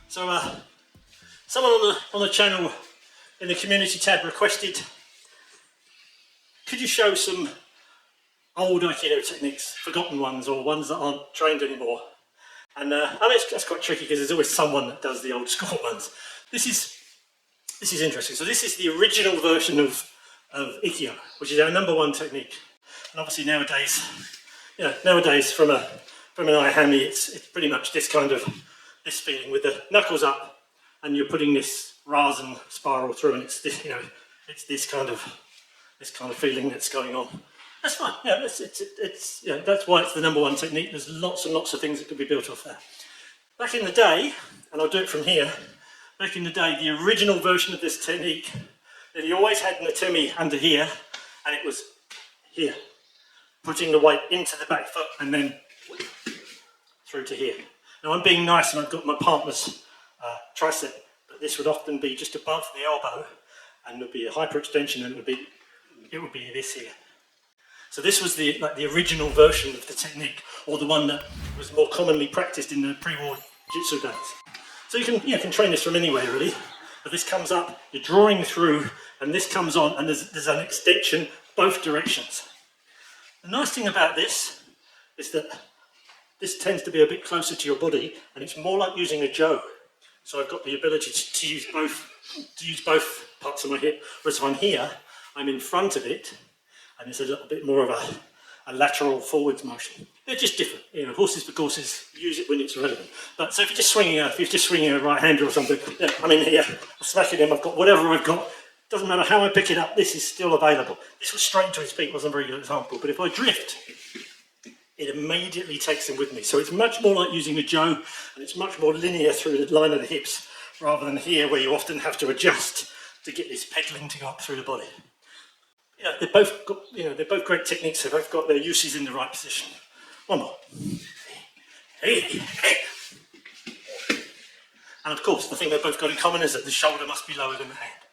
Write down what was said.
So someone on the channel in the community tab requested, could you show some old Aikido techniques, forgotten ones or ones that aren't trained anymore? And I mean, that's quite tricky because there's always someone that does the old school ones. This is interesting. So this is the original version of IKKYO, which is our #1 technique. And obviously nowadays, from an eye hammy, it's pretty much this this feeling with the knuckles up, and you're putting this rasen spiral through, and it's this, it's this kind of feeling that's going on. That's fine. Yeah, that's why it's the #1 technique. There's lots and lots of things that could be built off there. Back in the day, and I'll do it from here. Back in the day, the original version of this technique, that you always had Natemi under here, and it was here, putting the weight into the back foot and then through to here. Now I'm being nice and I've got my partner's tricep, but this would often be just above the elbow, and there would be a hyperextension, and it would be this here. So this was the original version of the technique, or the one that was more commonly practiced in the pre-war Jitsu days. So you can train this from anywhere really. But this comes up, you're drawing through, and this comes on, and there's an extension both directions. The nice thing about this is that this tends to be a bit closer to your body, and it's more like using a jo. So I've got the ability to use both parts of my hip. Whereas if I'm here, I'm in front of it, and it's a little bit more of a lateral forwards motion. They're just different. Horses for courses, use it when it's relevant. But so if you're just swinging a right hander or something, I'm in here, I'm smacking him, I've got whatever I've got. Doesn't matter how I pick it up, this is still available. This was straight to his feet, wasn't a very good example, but if I drift, it immediately takes him with me. So it's much more like using a jo, and it's much more linear through the line of the hips, rather than here where you often have to adjust to get this pedaling to go up through the body. They're both great techniques if I've got their uses in the right position. One more. Hey. And of course, the thing they've both got in common is that the shoulder must be lower than the hand.